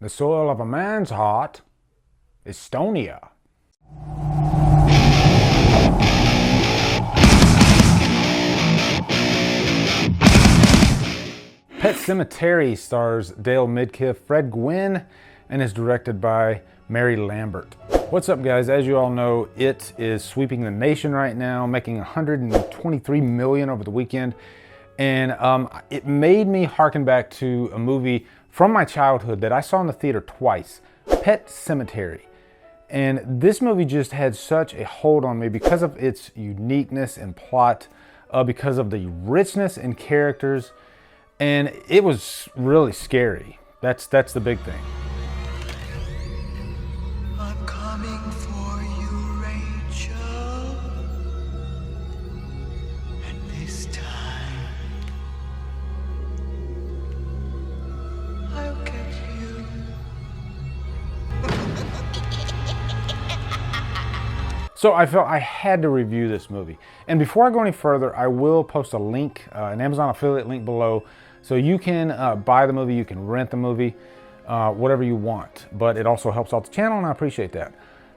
The soil of a man's heart is stonier. Pet Sematary stars Dale Midkiff, Fred Gwynne, and is directed by Mary Lambert. What's up, guys? As you all know, it is sweeping the nation right now, making $123 million over the weekend. And it made me harken back to a movie from my childhood that I saw in the theater twice, Pet Sematary. And this movie just had such a hold on me because of its uniqueness and plot, because of the richness in characters, and it was really scary. That's the big thing. I'm coming for you, Rachel. And this time, I'll get you. So I felt I had to review this movie. And before I go any further, I will post a link, an Amazon affiliate link below, so you can buy the movie, you can rent the movie, whatever you want. But it also helps out the channel, and I appreciate that.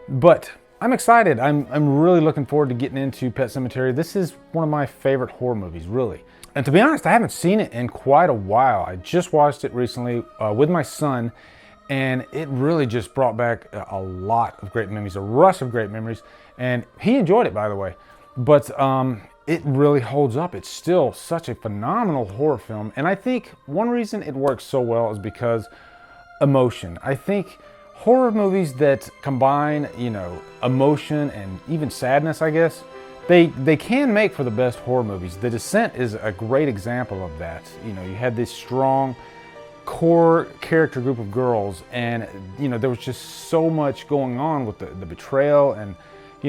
But I'm excited. I'm really looking forward to getting into Pet Sematary. This is one of my favorite horror movies, really. And to be honest, I haven't seen it in quite a while. I just watched it recently with my son, and it really just brought back a lot of great memories, a rush of great memories. And he enjoyed it, by the way. But it really holds up. It's still such a phenomenal horror film. And I think one reason it works so well is because emotion. I think horror movies that combine, emotion and even sadness, I guess, they can make for the best horror movies. The Descent is a great example of that. You had this strong core character group of girls, and there was just so much going on with the betrayal and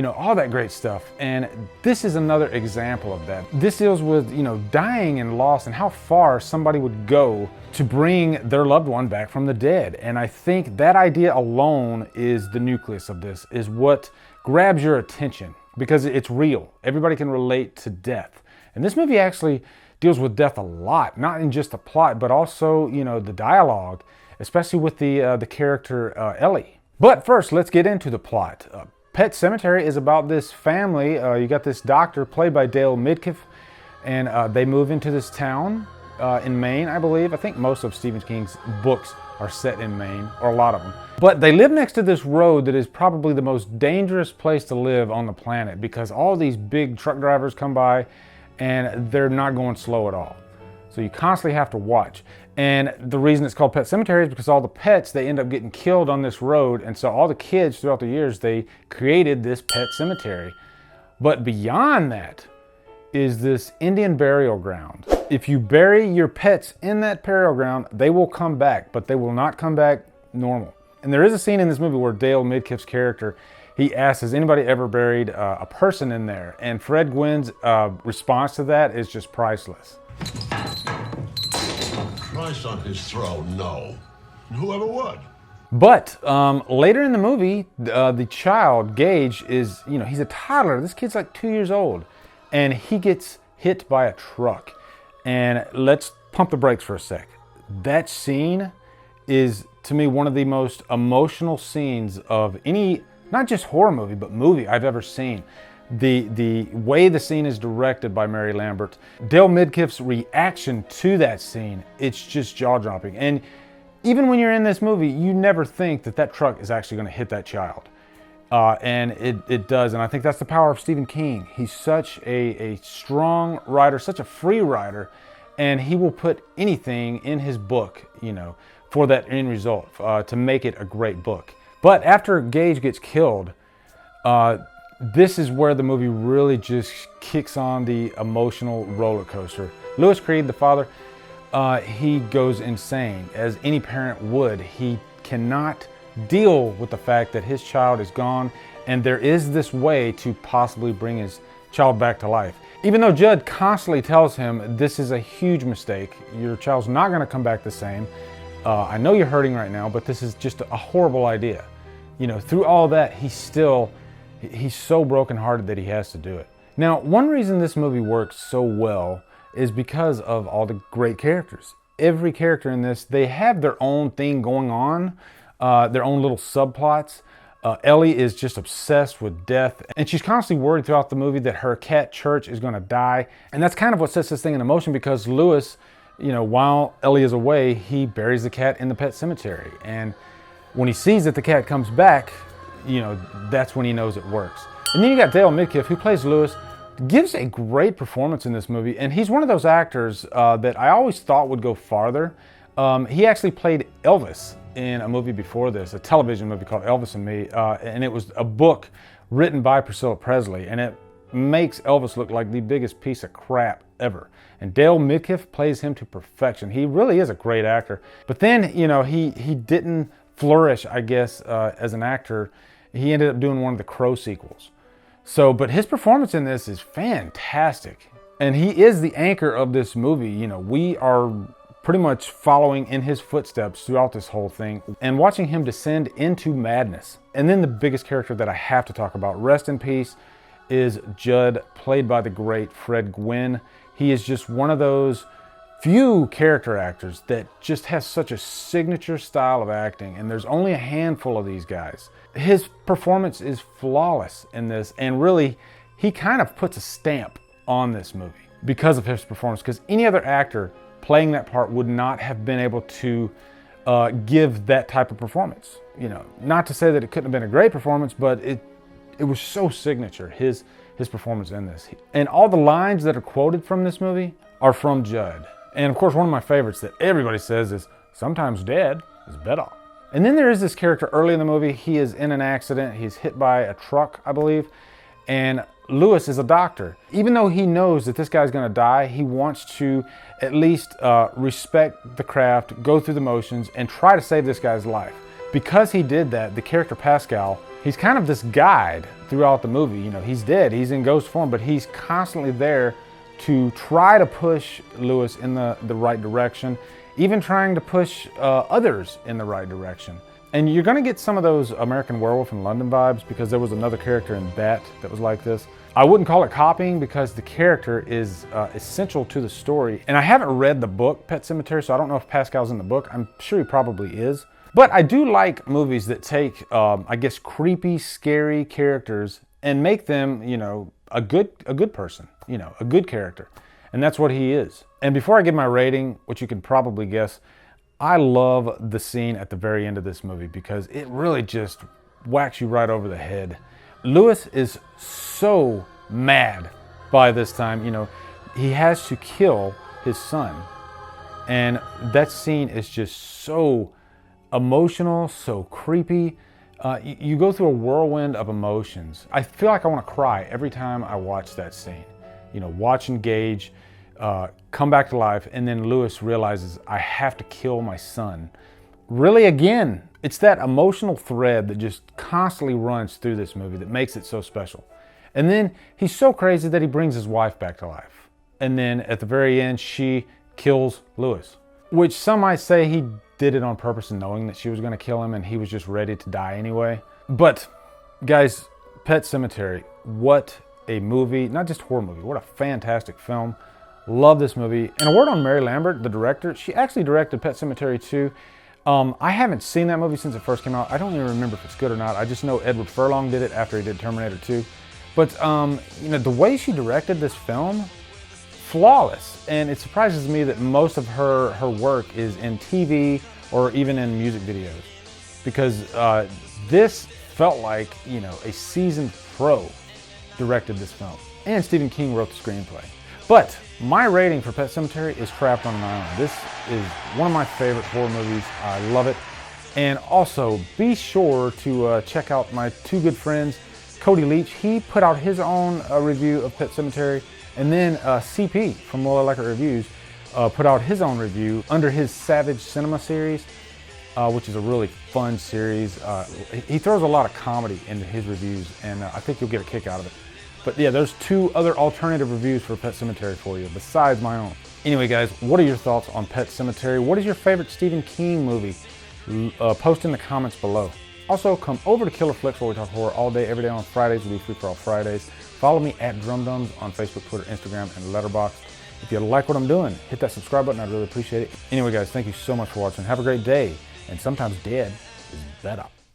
all that great stuff. And this is another example of that. This deals with, dying and loss and how far somebody would go to bring their loved one back from the dead. And I think that idea alone is the nucleus of this, is what grabs your attention, because it's real. Everybody can relate to death. And this movie actually deals with death a lot, not in just the plot, but also, the dialogue, especially with the character Ellie. But first, let's get into the plot. Pet Sematary is about this family. You got this doctor played by Dale Midkiff, and they move into this town in Maine, I believe. I think most of Stephen King's books are set in Maine, or a lot of them. But they live next to this road that is probably the most dangerous place to live on the planet, because all these big truck drivers come by and they're not going slow at all. So you constantly have to watch. And the reason it's called Pet Sematary is because all the pets, they end up getting killed on this road. And so all the kids throughout the years, they created this pet cemetery. But beyond that is this Indian burial ground. If you bury your pets in that burial ground, they will come back, but they will not come back normal. And there is a scene in this movie where Dale Midkiff's character, he asks, has anybody ever buried a person in there? And Fred Gwynne's response to that is just priceless. Christ on his throne, no. Whoever would. But later in the movie, the child, Gage, is, he's a toddler. This kid's like 2 years old. And he gets hit by a truck. And let's pump the brakes for a sec. That scene is, to me, one of the most emotional scenes of any, not just horror movie, but movie I've ever seen. The way the scene is directed by Mary Lambert, Dale Midkiff's reaction to that scene, it's just jaw-dropping. And even when you're in this movie, you never think that that truck is actually going to hit that child. And it does, and I think that's the power of Stephen King. He's such a strong writer, such a free writer, and he will put anything in his book, for that end result, to make it a great book. But after Gage gets killed, this is where the movie really just kicks on the emotional roller coaster. Louis Creed, the father, he goes insane, as any parent would. He cannot deal with the fact that his child is gone, and there is this way to possibly bring his child back to life. Even though Judd constantly tells him this is a huge mistake, your child's not going to come back the same. I know you're hurting right now, but this is just a horrible idea. Through all that, he's so brokenhearted that he has to do it. Now, one reason this movie works so well is because of all the great characters. every character in this, they have their own thing going on, their own little subplots. Ellie is just obsessed with death, and she's constantly worried throughout the movie that her cat Church is going to die. And that's kind of what sets this thing into motion, because Lewis, you know, while Ellie is away, he buries the cat in the pet cemetery. And when he sees that the cat comes back, you know, that's when he knows it works. And then you got Dale Midkiff, who plays Lewis, gives a great performance in this movie. And he's one of those actors that I always thought would go farther. He actually played Elvis in a movie before this, a television movie called Elvis and Me, and it was a book written by Priscilla Presley, and it makes Elvis look like the biggest piece of crap ever. And Dale Midkiff plays him to perfection. He really is a great actor. But then, you know, he didn't flourish, I guess, as an actor. He ended up doing one of the Crow sequels. So, but his performance in this is fantastic. And he is the anchor of this movie. You know, we are pretty much following in his footsteps throughout this whole thing and watching him descend into madness. And then the biggest character that I have to talk about, rest in peace, is Judd, played by the great Fred Gwynne. He is just one of those few character actors that just has such a signature style of acting, and there's only a handful of these guys. His performance is flawless in this, and really, he kind of puts a stamp on this movie because of his performance, because any other actor playing that part would not have been able to give that type of performance. You know, not to say that it couldn't have been a great performance, but it was so signature, his performance in this. And all the lines that are quoted from this movie are from Judd. And of course, one of my favorites that everybody says is, "Sometimes dead is better." And then there is this character early in the movie. He is in an accident. He's hit by a truck, I believe. And Lewis is a doctor. Even though he knows that this guy's gonna die, he wants to at least respect the craft, go through the motions, and try to save this guy's life. Because he did that, the character Pascal, he's kind of this guide throughout the movie. You know, he's dead, he's in ghost form, but he's constantly there to try to push Lewis in the right direction, even trying to push others in the right direction. And you're gonna get some of those American Werewolf in London vibes, because there was another character in that was like this. I wouldn't call it copying, because the character is essential to the story. And I haven't read the book, Pet Sematary, so I don't know if Pascal's in the book. I'm sure he probably is. But I do like movies that take, I guess, creepy, scary characters and make them, you know, a good person, you know, a good character. And that's what he is. And before I give my rating, which you can probably guess, I love the scene at the very end of this movie, because it really just whacks you right over the head. Lewis is so mad by this time. You know, he has to kill his son. And that scene is just so emotional, so creepy. You go through a whirlwind of emotions. I feel like I want to cry every time I watch that scene. You know, watching Gage come back to life, and then Lewis realizes, I have to kill my son. Really, again, it's that emotional thread that just constantly runs through this movie that makes it so special. And then he's so crazy that he brings his wife back to life. And then at the very end, she kills Lewis, which some might say he did it on purpose, and knowing that she was going to kill him, and he was just ready to die anyway. But guys, Pet Sematary, what a movie. Not just a horror movie, what a fantastic film. Love this movie. And a word on Mary Lambert, the director. She actually directed Pet Sematary 2. I haven't seen that movie since it first came out. I don't even remember if it's good or not. I just know Edward Furlong did it after he did Terminator 2. But you know, the way she directed this film, flawless. And it surprises me that most of her work is in TV or even in music videos, because this felt like, you know, a seasoned pro directed this film. And Stephen King wrote the screenplay. But my rating for Pet Sematary is Trapped on an Island. This is one of my favorite horror movies. I love it. And also, be sure to check out my two good friends, Cody Leach. He put out his own review of Pet Sematary. And then CP from Lola Like It Reviews put out his own review under his Savage Cinema series, which is a really fun series. He throws a lot of comedy into his reviews, and I think you'll get a kick out of it. But yeah, there's two other alternative reviews for Pet Sematary for you, besides my own. Anyway, guys, what are your thoughts on Pet Sematary? What is your favorite Stephen King movie? Post in the comments below. Also, come over to Killer Flicks, where we talk horror all day, every day on Fridays. We do Free For All Fridays. Follow me at Drumdums on Facebook, Twitter, Instagram, and Letterboxd. If you like what I'm doing, hit that subscribe button. I'd really appreciate it. Anyway, guys, thank you so much for watching. Have a great day. And sometimes dead is better.